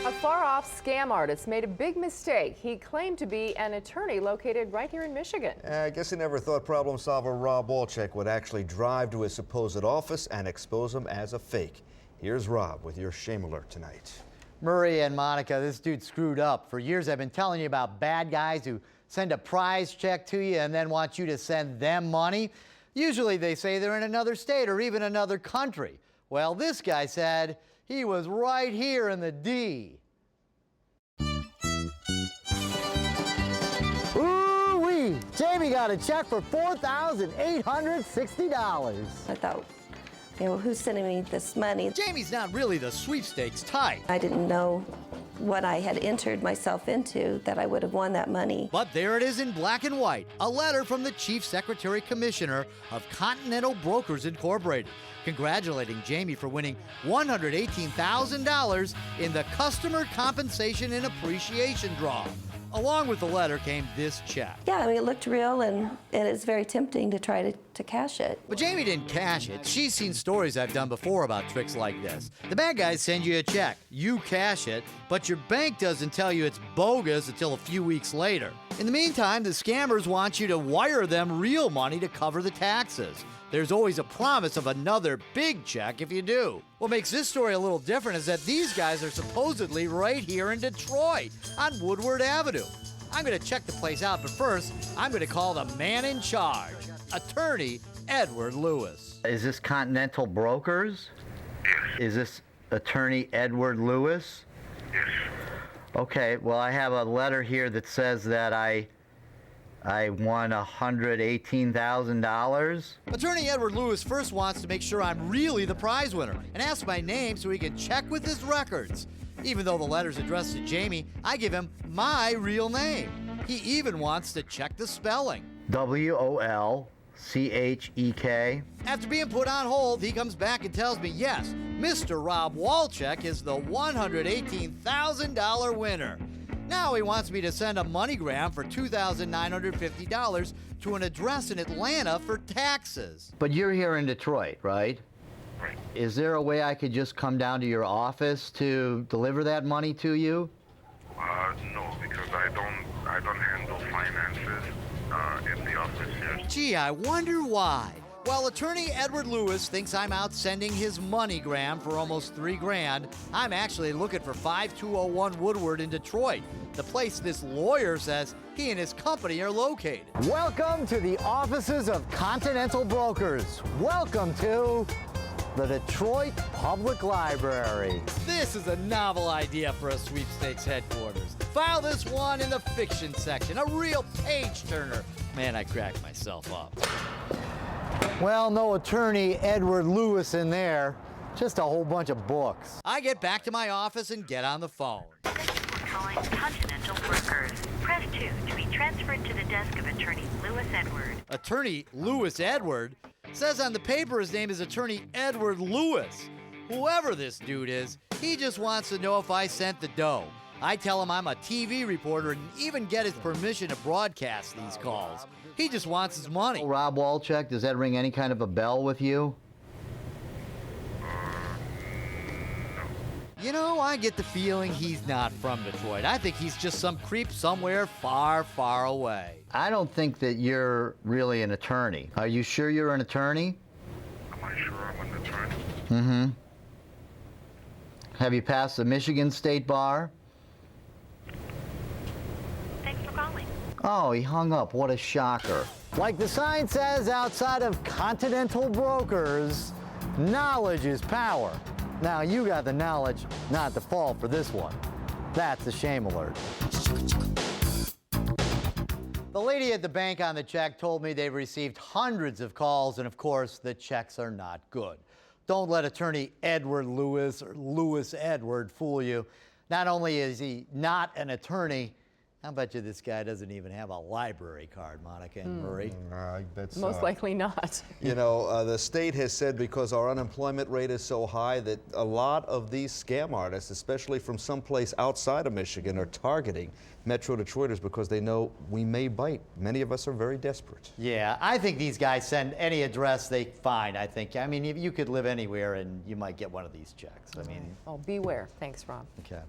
A far-off scam artist made a big mistake. He claimed to be an attorney located right here in Michigan. I guess he never thought problem solver Rob Walchek would actually drive to his supposed office and expose him as a fake. Here's Rob with your shame alert tonight. Murray and Monica, this dude screwed up. For years I've been telling you about bad guys who send a prize check to you and then want you to send them money. Usually they say they're in another state or even another country. Well, this guy said he was right here in the D. Ooh-wee! Jamie got a check for $4,860. I thought, who's sending me this money? Jamie's not really the sweepstakes type. I didn't know what I had entered myself into, that I would have won that money. But there it is in black and white, a letter from the Chief Secretary Commissioner of Continental Brokers Incorporated, congratulating Jamie for winning $118,000 in the Customer Compensation and Appreciation Draw. Along with the letter came this check. Yeah, it looked real, and it is very tempting to try to cash it. But Jamie didn't cash it. She's seen stories I've done before about tricks like this. The bad guys send you a check, you cash it, but your bank doesn't tell you it's bogus until a few weeks later. In the meantime, the scammers want you to wire them real money to cover the taxes. There's always a promise of another big check if you do. What makes this story a little different is that these guys are supposedly right here in Detroit on Woodward Avenue. I'm going to check the place out, but first, I'm going to call the man in charge, Attorney Edward Lewis. Is this Continental Brokers? Yes. Is this Attorney Edward Lewis? Yes. Okay, well, I have a letter here that says that I won $118,000. Attorney Edward Lewis first wants to make sure I'm really the prize winner and asks my name so he can check with his records. Even though the letter's addressed to Jamie, I give him my real name. He even wants to check the spelling. W-O-L-C-H-E-K. After being put on hold, he comes back and tells me, yes, Mr. Rob Walchek is the $118,000 winner. Now he wants me to send a MoneyGram for $2,950 to an address in Atlanta for taxes. But you're here in Detroit, right? Right. Is there a way I could just come down to your office to deliver that money to you? No, because I don't handle finances in the office here. Gee, I wonder why. While Attorney Edward Lewis thinks I'm out sending his MoneyGram for almost $3,000, I'm actually looking for 5201 Woodward in Detroit, the place this lawyer says he and his company are located. Welcome to the offices of Continental Brokers. Welcome to the Detroit Public Library. This is a novel idea for a sweepstakes headquarters. File this one in the fiction section, a real page-turner. Man, I cracked myself up. Well, no Attorney Edward Lewis in there, just a whole bunch of books. I get back to my office and get on the phone. Thank you for calling Continental Brokers. Press 2 to be transferred to the desk of Attorney Lewis Edward. Attorney Lewis Edward? Says on the paper his name is Attorney Edward Lewis. Whoever this dude is, he just wants to know if I sent the dough. I tell him I'm a TV reporter and even get his permission to broadcast these calls. He just wants his money. Rob Walchek, does that ring any kind of a bell with you? You know, I get the feeling he's not from Detroit. I think he's just some creep somewhere far, far away. I don't think that you're really an attorney. Are you sure you're an attorney? Am I sure I'm an attorney? Mm-hmm. Have you passed the Michigan State Bar? Thanks for calling. Oh, he hung up. What a shocker. Like the sign says outside of Continental Brokers, knowledge is power. Now, you got the knowledge not to fall for this one. That's a shame alert. The lady at the bank on the check told me they've received hundreds of calls, and of course, the checks are not good. Don't let Attorney Edward Lewis or Lewis Edward fool you. Not only is he not an attorney, I bet you this guy doesn't even have a library card, Monica and Murray. I bet so. Most likely not. You know, the state has said because our unemployment rate is so high that a lot of these scam artists, especially from someplace outside of Michigan, are targeting Metro Detroiters because they know we may bite. Many of us are very desperate. Yeah, I think these guys send any address they find, I think. I mean, you could live anywhere and you might get one of these checks. I mean, Oh, beware. Thanks, Rob. okay.